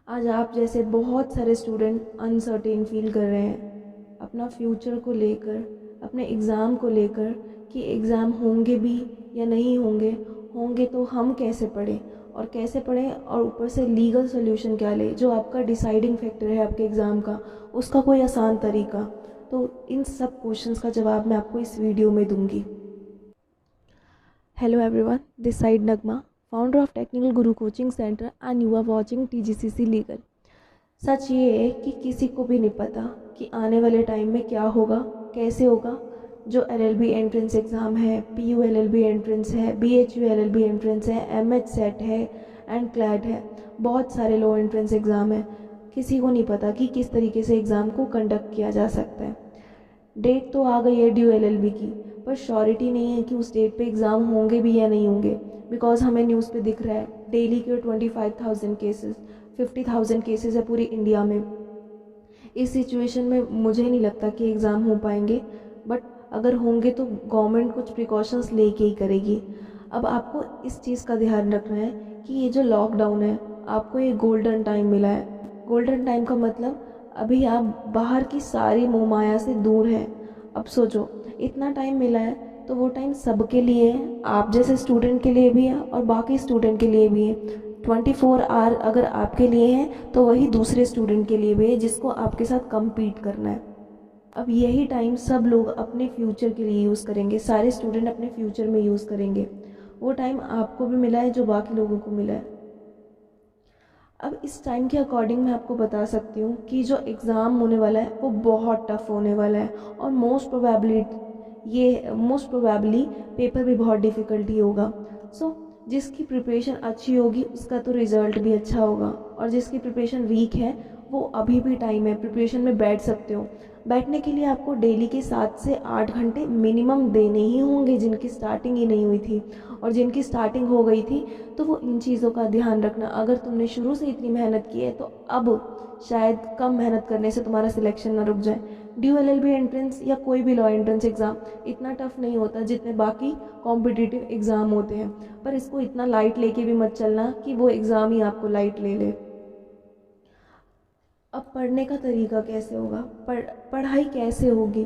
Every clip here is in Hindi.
आज आप जैसे बहुत सारे स्टूडेंट अनसर्टेन फील कर रहे हैं अपना फ्यूचर को लेकर, अपने एग्ज़ाम को लेकर कि एग्ज़ाम होंगे भी या नहीं होंगे, होंगे तो हम कैसे पढ़ें और कैसे पढ़ें, और ऊपर से लीगल सोल्यूशन क्या लें जो आपका डिसाइडिंग फैक्टर है आपके एग्ज़ाम का, उसका कोई आसान तरीका। तो इन सब क्वेश्चंस का जवाब मैं आपको इस वीडियो में दूंगी। Hello everyone, this side Nagma, founder of technical guru coaching centre and you are watching TGCC legal. सच ये है कि किसी को भी नहीं पता कि आने वाले टाइम में क्या होगा, कैसे होगा। जो LLB एंट्रेंस एग्ज़ाम है, PU LLB एंट्रेंस है, BHU LLB एंट्रेंस है, MH सेट है एंड क्लैट है, बहुत सारे लो एंट्रेंस एग्ज़ाम है। किसी को नहीं पता कि किस तरीके से एग्ज़ाम को कंडक्ट किया जा सकता है। डेट तो आ गई है ड्यू LLB की, पर श्योरिटी नहीं है कि उस डेट पे एग्ज़ाम होंगे भी या नहीं होंगे। बिकॉज हमें न्यूज़ पे दिख रहा है डेली के 25,000 केसेस, 50,000 केसेस है पूरी इंडिया में। इस सिचुएशन में मुझे नहीं लगता कि एग्ज़ाम हो पाएंगे, बट अगर होंगे तो गवर्नमेंट कुछ प्रिकॉशंस लेके ही करेगी। अब आपको इस चीज़ का ध्यान रखना है कि ये जो लॉकडाउन है, आपको ये गोल्डन टाइम मिला है। गोल्डन टाइम का मतलब अभी आप बाहर की सारी मोहमाया से दूर हैं। अब सोचो, इतना टाइम मिला है तो वो टाइम सबके लिए है, आप जैसे स्टूडेंट के लिए भी है और बाकी स्टूडेंट के लिए भी है। 24 आवर अगर आपके लिए हैं तो वही दूसरे स्टूडेंट के लिए भी है जिसको आपके साथ compete करना है। अब यही टाइम सब लोग अपने फ्यूचर के लिए यूज़ करेंगे, सारे स्टूडेंट अपने फ्यूचर में यूज़ करेंगे। वो टाइम आपको भी मिला है जो बाकी लोगों को मिला है। अब इस टाइम के अकॉर्डिंग मैं आपको बता सकती हूँ कि जो एग्ज़ाम होने वाला है वो बहुत टफ होने वाला है, और मोस्ट प्रोबेबली पेपर भी बहुत डिफ़िकल्ट ही होगा। सो जिसकी प्रिपरेशन अच्छी होगी उसका तो रिज़ल्ट भी अच्छा होगा, और जिसकी प्रिपरेशन वीक है वो अभी भी टाइम है, प्रिपरेशन में बैठ सकते हो। बैठने के लिए आपको डेली के 7 से 8 घंटे मिनिमम देने ही होंगे, जिनकी स्टार्टिंग ही नहीं हुई थी, और जिनकी स्टार्टिंग हो गई थी तो वो इन चीज़ों का ध्यान रखना। अगर तुमने शुरू से इतनी मेहनत की है तो अब शायद कम मेहनत करने से तुम्हारा सिलेक्शन ना रुक जाए। ड्यू LLB एंट्रेंस या कोई भी लॉ एंट्रेंस एग्ज़ाम इतना टफ नहीं होता जितने बाकी कॉम्पिटिटिव एग्ज़ाम होते हैं, पर इसको इतना लाइट लेके भी मत चलना कि वो एग्ज़ाम ही आपको लाइट ले ले। अब पढ़ने का तरीका कैसे होगा, पढ़ाई कैसे होगी।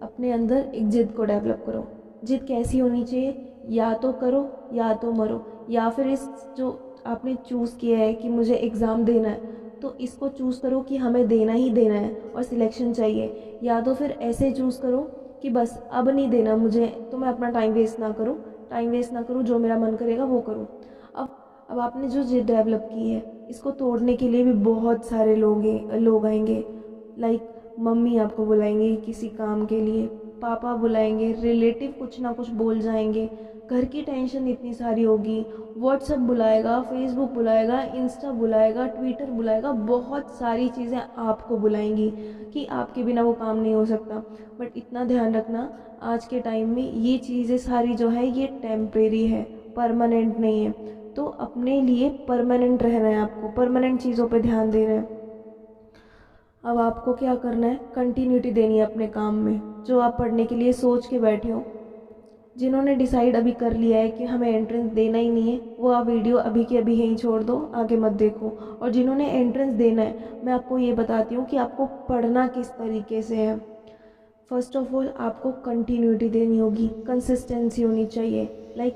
अपने अंदर एक ज़िद को डेवलप करो। ज़िद कैसी होनी चाहिए, या तो करो या तो मरो, या फिर इस जो आपने चूज़ किया है कि मुझे एग्ज़ाम देना है तो इसको चूज़ करो कि हमें देना ही देना है और सिलेक्शन चाहिए। या तो फिर ऐसे चूज़ करो कि बस अब नहीं देना मुझे, तो मैं अपना टाइम वेस्ट ना करूँ, जो मेरा मन करेगा वो करूँ। अब अब आपने जो जिद डेवलप की है इसको तोड़ने के लिए भी बहुत सारे लोग आएंगे। लाइक मम्मी आपको बुलाएंगे किसी काम के लिए, पापा बुलाएंगे, रिलेटिव कुछ ना कुछ बोल जाएंगे, घर की टेंशन इतनी सारी होगी, व्हाट्सएप बुलाएगा, फेसबुक बुलाएगा, इंस्टा बुलाएगा, ट्विटर बुलाएगा, बहुत सारी चीज़ें आपको बुलाएंगी कि आपके बिना वो काम नहीं हो सकता। बट इतना ध्यान रखना, आज के टाइम में ये चीज़ें सारी जो है ये टेम्परेरी है, परमानेंट नहीं है। तो अपने लिए परमानेंट रहना है, आपको परमानेंट चीज़ों पे ध्यान देना है। अब आपको क्या करना है, कंटिन्यूटी देनी है अपने काम में। जो आप पढ़ने के लिए सोच के बैठे हो, जिन्होंने डिसाइड अभी कर लिया है कि हमें एंट्रेंस देना ही नहीं है, वो आप वीडियो अभी के अभी यहीं छोड़ दो, आगे मत देखो। और जिन्होंने एंट्रेंस देना है, मैं आपको ये बताती हूँ कि आपको पढ़ना किस तरीके से है। फर्स्ट ऑफ ऑल आपको कंटिन्यूटी देनी होगी, कंसिस्टेंसी होनी चाहिए। लाइक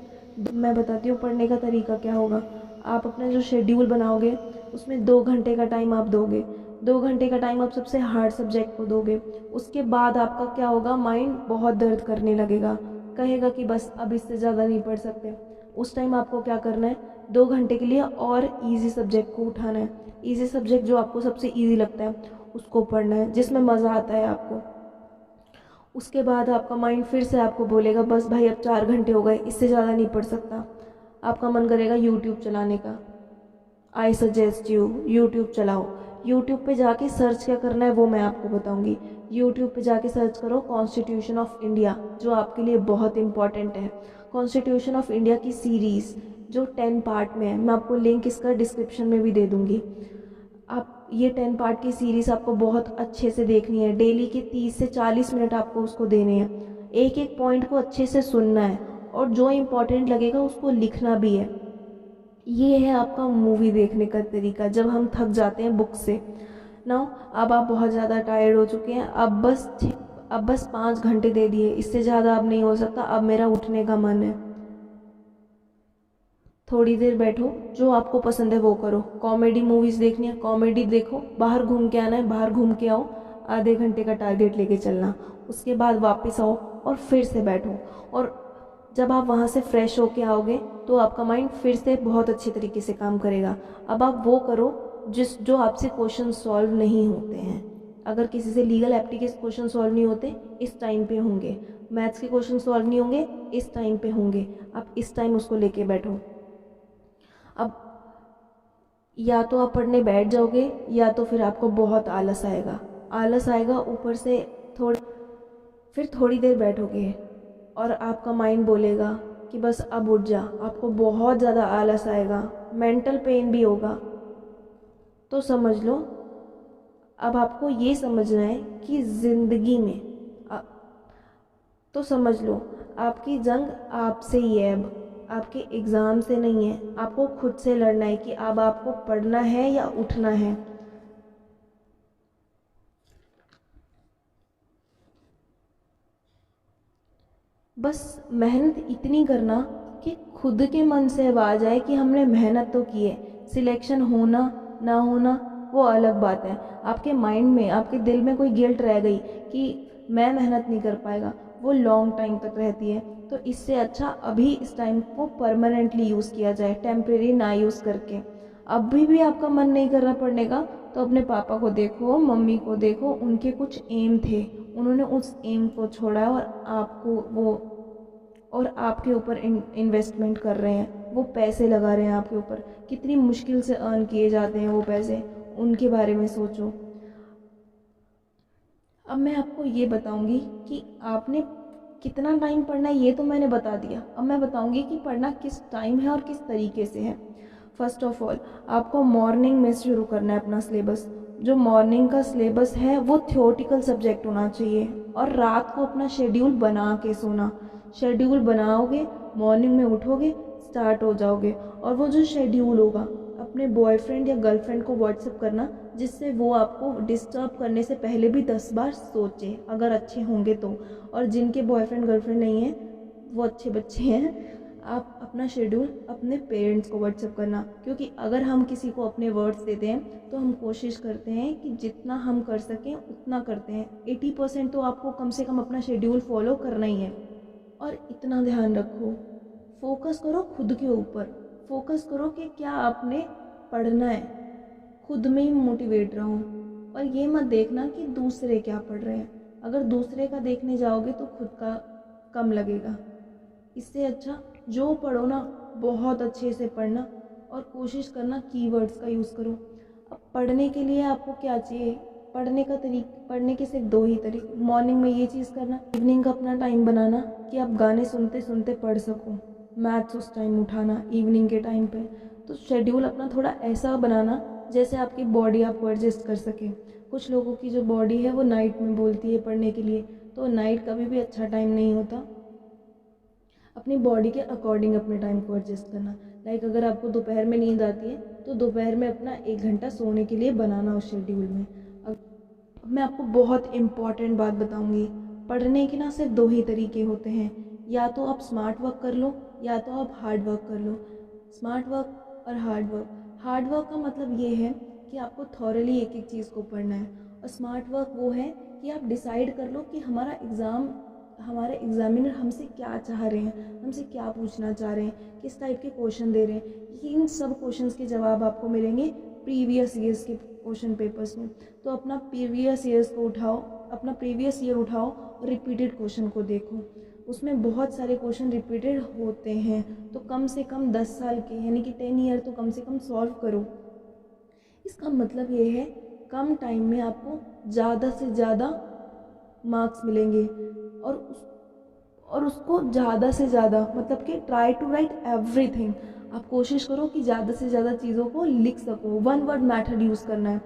मैं बताती हूँ पढ़ने का तरीका क्या होगा। आप अपना जो शेड्यूल बनाओगे उसमें 2 घंटे का टाइम आप दोगे, 2 घंटे का टाइम आप सबसे हार्ड सब्जेक्ट को दोगे। उसके बाद आपका क्या होगा, माइंड बहुत दर्द करने लगेगा, कहेगा कि बस अब इससे ज़्यादा नहीं पढ़ सकते। उस टाइम आपको क्या करना है, 2 घंटे के लिए और इजी सब्जेक्ट को उठाना है। इजी सब्जेक्ट जो आपको सबसे इजी लगता है उसको पढ़ना है, जिसमें मज़ा आता है आपको। उसके बाद आपका माइंड फिर से आपको बोलेगा बस भाई अब 4 घंटे हो गए, इससे ज़्यादा नहीं पढ़ सकता। आपका मन करेगा यूट्यूब चलाने का। आई सजेस्ट यूट्यूब चलाओ। यूट्यूब पे जाके सर्च क्या करना है वो मैं आपको बताऊंगी। यूट्यूब पे जाके सर्च करो कॉन्स्टिट्यूशन ऑफ इंडिया, जो आपके लिए बहुत इंपॉर्टेंट है। कॉन्स्टिट्यूशन ऑफ इंडिया की सीरीज़ जो 10 पार्ट में है, मैं आपको लिंक इसका डिस्क्रिप्शन में भी दे दूँगी। आप ये 10 पार्ट की सीरीज़ आपको बहुत अच्छे से देखनी है। डेली के 30 से 40 मिनट आपको उसको देने हैं। एक एक पॉइंट को अच्छे से सुनना है, और जो इम्पोर्टेंट लगेगा उसको लिखना भी है। ये है आपका मूवी देखने का तरीका जब हम थक जाते हैं बुक से ना। अब आप बहुत ज़्यादा टायर्ड हो चुके हैं, अब बस 5 घंटे दे दिए, इससे ज़्यादा अब नहीं हो सकता, अब मेरा उठने का मन है। थोड़ी देर बैठो, जो आपको पसंद है वो करो। कॉमेडी मूवीज़ देखनी है, कॉमेडी देखो। बाहर घूम के आना है, बाहर घूम के आओ। आधे घंटे का टारगेट लेके चलना। उसके बाद वापस आओ और फिर से बैठो। और जब आप वहाँ से फ्रेश होके आओगे तो आपका माइंड फिर से बहुत अच्छी तरीके से काम करेगा। अब आप वो करो जो आपसे क्वेश्चन सॉल्व नहीं होते हैं। अगर किसी से लीगल एप्टी के क्वेश्चन सॉल्व नहीं होते, इस टाइम पे होंगे। मैथ्स के क्वेश्चन सॉल्व नहीं होंगे, इस टाइम पे होंगे। आप इस टाइम उसको लेके बैठो। अब या तो आप पढ़ने बैठ जाओगे या तो फिर आपको बहुत आलस आएगा। आलस आएगा ऊपर से फिर थोड़ी देर बैठोगे और आपका माइंड बोलेगा कि बस अब उठ जा। आपको बहुत ज़्यादा आलस आएगा, मेंटल पेन भी होगा। तो समझ लो, अब आपको ये समझना है कि ज़िंदगी में तो समझ लो आपकी जंग आपसे ही है। अब आपके एग्ज़ाम से नहीं है, आपको खुद से लड़ना है कि अब आपको पढ़ना है या उठना है। बस मेहनत इतनी करना कि खुद के मन से आवाज़ आए कि हमने मेहनत तो की है। सिलेक्शन होना ना होना वो अलग बात है। आपके माइंड में, आपके दिल में कोई गिल्ट रह गई कि मैं मेहनत नहीं कर पाएगा, वो लॉन्ग टाइम तक रहती है। तो इससे अच्छा अभी इस टाइम को परमानेंटली यूज़ किया जाए, टेम्परेरी ना यूज़ करके। अभी भी आपका मन नहीं कर रहा पढ़ने का तो अपने पापा को देखो, मम्मी को देखो, उनके कुछ एम थे, उन्होंने उस एम को छोड़ा और आपके ऊपर इन्वेस्टमेंट कर रहे हैं। वो पैसे लगा रहे हैं आपके ऊपर। कितनी मुश्किल से अर्न किए जाते हैं वो पैसे, उनके बारे में सोचो। अब मैं आपको ये बताऊंगी कि आपने कितना टाइम पढ़ना है, ये तो मैंने बता दिया। अब मैं बताऊंगी कि पढ़ना किस टाइम है और किस तरीके से है। फर्स्ट ऑफ ऑल, आपको मॉर्निंग में शुरू करना है अपना सिलेबस। जो मॉर्निंग का सिलेबस है वो थ्योरेटिकल सब्जेक्ट होना चाहिए। और रात को अपना शेड्यूल बना के सोना। शेड्यूल बनाओगे, मॉर्निंग में उठोगे, स्टार्ट हो जाओगे। और वो जो शेड्यूल होगा अपने बॉयफ्रेंड या गर्लफ्रेंड को व्हाट्सएप करना, जिससे वो आपको डिस्टर्ब करने से पहले भी 10 बार सोचे, अगर अच्छे होंगे तो। और जिनके बॉयफ्रेंड गर्लफ्रेंड नहीं है, वो अच्छे बच्चे हैं, आप अपना शेड्यूल अपने पेरेंट्स को व्हाट्सएप करना। क्योंकि अगर हम किसी को अपने वर्ड्स देते हैं तो हम कोशिश करते हैं कि जितना हम कर सकें उतना करते हैं। 80% तो आपको कम से कम अपना शेड्यूल फॉलो करना ही है। और इतना ध्यान रखो, फोकस करो खुद के ऊपर। फोकस करो कि क्या आपने पढ़ना है। खुद में ही मोटिवेट रहो। और ये मत देखना कि दूसरे क्या पढ़ रहे हैं। अगर दूसरे का देखने जाओगे तो खुद का कम लगेगा। इससे अच्छा जो पढ़ो ना, बहुत अच्छे से पढ़ना और कोशिश करना कीवर्ड्स का यूज़ करो। अब पढ़ने के लिए आपको क्या चाहिए? पढ़ने के सिर्फ 2 ही तरीके। मॉर्निंग में ये चीज़ करना, इवनिंग का अपना टाइम बनाना कि आप गाने सुनते सुनते पढ़ सको। मैथ्स उस टाइम उठाना इवनिंग के टाइम पे। तो शेड्यूल अपना थोड़ा ऐसा बनाना जैसे आपकी बॉडी आपको एडजस्ट कर सके। कुछ लोगों की जो बॉडी है वो नाइट में बोलती है पढ़ने के लिए, तो नाइट कभी भी अच्छा टाइम नहीं होता। अपनी बॉडी के अकॉर्डिंग अपने टाइम को एडजस्ट करना। लाइक अगर आपको दोपहर में नींद आती है तो दोपहर में अपना 1 घंटा सोने के लिए बनाना उस शेड्यूल में। अब मैं आपको बहुत इम्पॉर्टेंट बात बताऊंगी। पढ़ने के ना सिर्फ 2 ही तरीके होते हैं, या तो आप स्मार्ट वर्क कर लो या तो आप हार्ड वर्क कर लो। स्मार्ट वर्क और हार्ड वर्क। हार्ड वर्क का मतलब ये है कि आपको थॉरली एक एक चीज़ को पढ़ना है। और स्मार्ट वर्क वो है कि आप डिसाइड कर लो कि हमारे एग्जामिनर हमसे क्या चाह रहे हैं, हमसे क्या पूछना चाह रहे हैं, किस टाइप के क्वेश्चन दे रहे हैं। इन सब क्वेश्चंस के जवाब आपको मिलेंगे प्रीवियस ईयर्स के क्वेश्चन पेपर्स में। तो अपना प्रीवियस ईयर्स को उठाओ, अपना प्रीवियस ईयर उठाओ और रिपीटेड क्वेश्चन को देखो। उसमें बहुत सारे क्वेश्चन रिपीटेड होते हैं, तो कम से कम 10 साल के यानी कि 10 ईयर तो कम से कम सॉल्व करो। इसका मतलब ये है कम टाइम में आपको ज़्यादा से ज़्यादा मार्क्स मिलेंगे। और उसको ज़्यादा से ज़्यादा मतलब कि ट्राई टू राइट एवरीथिंग। आप कोशिश करो कि ज़्यादा से ज़्यादा चीज़ों को लिख सको। 1 वर्ड मेथड यूज़ करना है।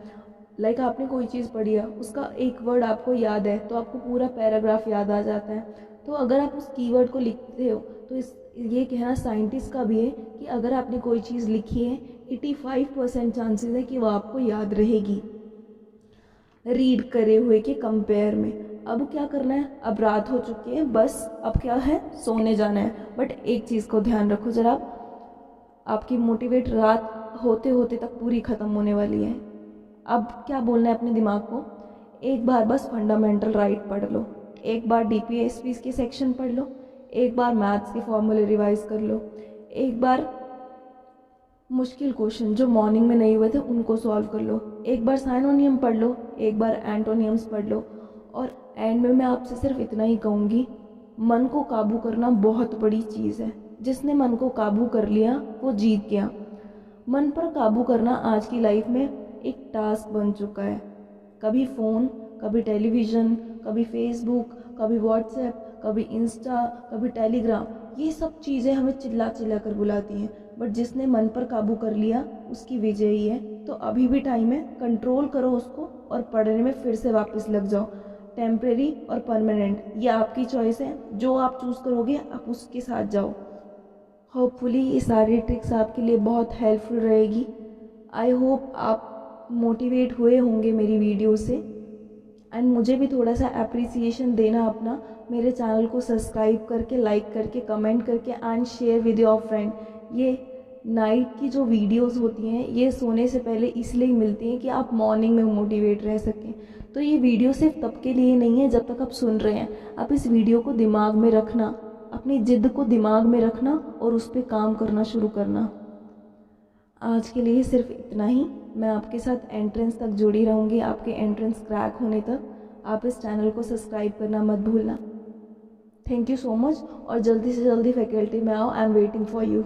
लाइक आपने कोई चीज़ पढ़ी है, उसका एक वर्ड आपको याद है तो आपको पूरा पैराग्राफ याद आ जाता है। तो अगर आप उस कीवर्ड को लिखते हो तो ये कहना साइंटिस्ट का भी है कि अगर आपने कोई चीज़ लिखी है 85% चांसेस है कि वो आपको याद रहेगी रीड करे हुए के कंपेयर में। अब क्या करना है, अब रात हो चुकी है, बस अब क्या है, सोने जाना है। बट एक चीज़ को ध्यान रखो जरा, आपकी मोटिवेट रात होते होते तक पूरी ख़त्म होने वाली है। अब क्या बोलना है अपने दिमाग को, एक बार बस फंडामेंटल राइट पढ़ लो, एक बार DPSP के सेक्शन पढ़ लो, एक बार मैथ्स के फॉर्मूले रिवाइज कर लो, एक बार मुश्किल क्वेश्चन जो मॉर्निंग में नहीं हुए थे उनको सॉल्व कर लो, एक बार साइनोनियम पढ़ लो, एक बार एंटोनियम्स पढ़ लो। और एंड में मैं आपसे सिर्फ इतना ही कहूँगी, मन को काबू करना बहुत बड़ी चीज़ है। जिसने मन को काबू कर लिया वो जीत गया। मन पर काबू करना आज की लाइफ में एक टास्क बन चुका है। कभी फ़ोन, कभी टेलीविज़न, कभी फेसबुक, कभी व्हाट्सएप, कभी इंस्टा, कभी टेलीग्राम, ये सब चीज़ें हमें चिल्ला चिल्ला कर बुलाती हैं। बट जिसने मन पर काबू कर लिया उसकी विजय ही है। तो अभी भी टाइम है, कंट्रोल करो उसको और पढ़ने में फिर से वापस लग जाओ। टेम्परेरी और परमानेंट ये आपकी चॉइस है, जो आप चूज़ करोगे आप उसके साथ जाओ। होपफुली ये सारी ट्रिक्स आपके लिए बहुत हेल्पफुल रहेगी। आई होप आप मोटिवेट हुए होंगे मेरी वीडियो से। एंड मुझे भी थोड़ा सा अप्रिसिएशन देना अपना, मेरे चैनल को सब्सक्राइब करके, लाइक करके, कमेंट करके and share with your friend. ये नाइट की जो वीडियोस होती हैं ये सोने से पहले इसलिए मिलती हैं कि आप मॉर्निंग में मोटिवेट रह सकें। तो ये वीडियो सिर्फ तब के लिए नहीं है जब तक आप सुन रहे हैं। आप इस वीडियो को दिमाग में रखना, अपनी ज़िद को दिमाग में रखना और उस पर काम करना शुरू करना। आज के लिए सिर्फ इतना ही। मैं आपके साथ एंट्रेंस तक जुड़ी रहूँगी, आपके एंट्रेंस क्रैक होने तक। आप इस चैनल को सब्सक्राइब करना मत भूलना। थैंक यू सो मच और जल्दी से जल्दी फैकल्टी में आओ। I am waiting for you.